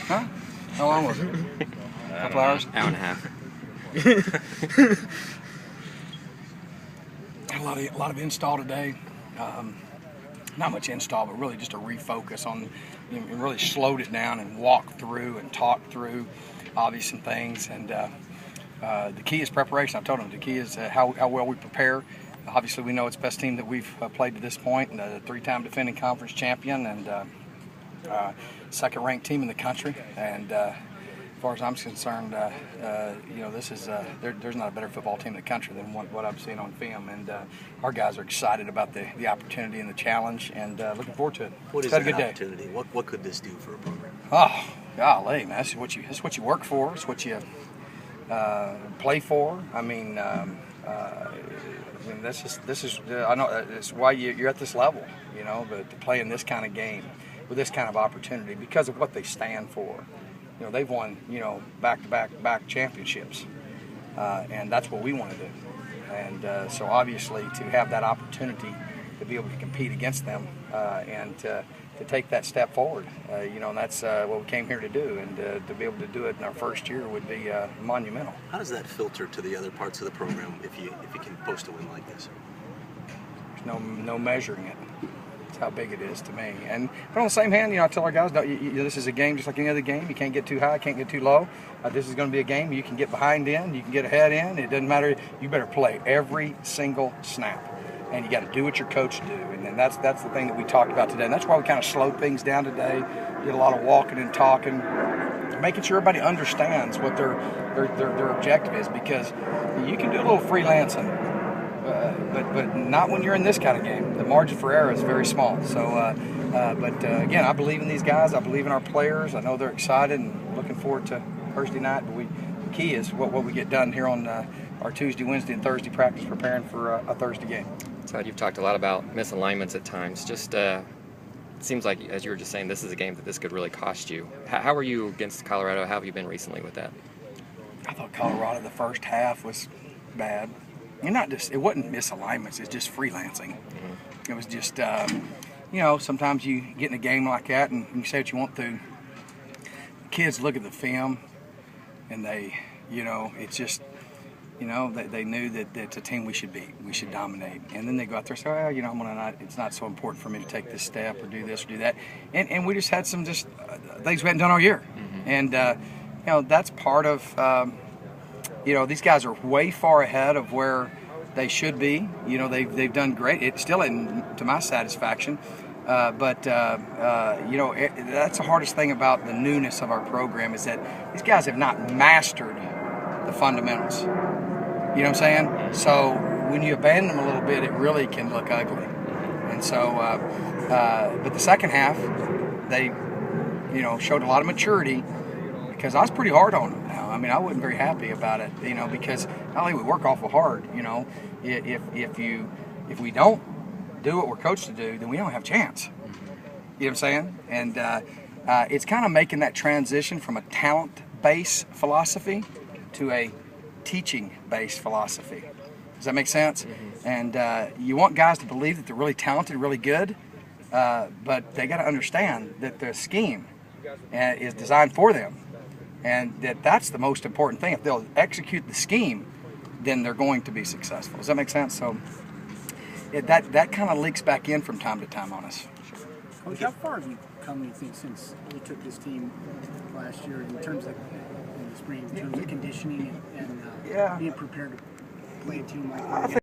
Huh? How long was it? A couple hours? Hour and a half. A lot of install today. Not much install, but really just a refocus on, and really slowed it down and walked through and talked through obvious things. And the key is preparation. I've told them the key is how well we prepare. Obviously, we know it's the best team that we've played to this point, and a three-time defending conference champion, and second-ranked team in the country. And as far as I'm concerned, this is there's not a better football team in the country than what I've seen on film. And our guys are excited about the opportunity and the challenge, and looking forward to it. What is a good an day. opportunity? What could this do for a program? Oh, golly, man! That's what you work for. It's what you play for. I mean, this is I know it's why you're at this level, but to play in this kind of game with this kind of opportunity because of what they stand for. They've won, back championships, and that's what we want to do. And so obviously to have that opportunity to be able to compete against them and to take that step forward, and that's what we came here to do. And to be able to do it in our first year would be monumental. How does that filter to the other parts of the program if you can post a win like this? There's no measuring it. How big it is to me. But on the same hand, I tell our guys, this is a game just like any other game. You can't get too high, can't get too low. This is going to be a game you can get behind in, you can get ahead in. It doesn't matter. You better play every single snap, and you got to do what your coach do. And then that's the thing that we talked about today. And that's why we kind of slowed things down today. Did a lot of walking and talking, making sure everybody understands what their objective is, because you can do a little freelancing. But not when you're in this kind of game. The margin for error is very small. So, again, I believe in these guys. I believe in our players. I know they're excited and looking forward to Thursday night. But the key is what we get done here on our Tuesday, Wednesday, and Thursday practice, preparing for a Thursday game. Todd, you've talked a lot about misalignments at times. Just it seems like, as you were just saying, this is a game that this could really cost you. How are you against Colorado? How have you been recently with that? I thought Colorado the first half was bad. And it wasn't misalignments, it's just freelancing. Mm-hmm. It was just, sometimes you get in a game like that and you say what you want to. The kids look at the film and they, it's just, they knew that it's a team we should beat, we should dominate. And then they go out there and say, it's not so important for me to take this step or do this or do that. And we just had some things we hadn't done all year. Mm-hmm. And, that's part of, these guys are way far ahead of where they should be. They've done great. It still isn't to my satisfaction, but that's the hardest thing about the newness of our program is that these guys have not mastered the fundamentals. You know what I'm saying? So when you abandon them a little bit, it really can look ugly. And so, but the second half, they, showed a lot of maturity. Because I was pretty hard on them now. I mean, I wasn't very happy about it, because not only we work awful hard, if we don't do what we're coached to do, then we don't have a chance. You know what I'm saying? And it's kind of making that transition from a talent-based philosophy to a teaching-based philosophy. Does that make sense? Mm-hmm. And you want guys to believe that they're really talented, really good, but they got to understand that the scheme is designed for them. And that's the most important thing. If they'll execute the scheme, then they're going to be successful. Does that make sense? So that kind of leaks back in from time to time on us. Coach, how far have you come, you think, since you took this team last year in terms of in the spring, in terms of conditioning and being prepared to play a team like that?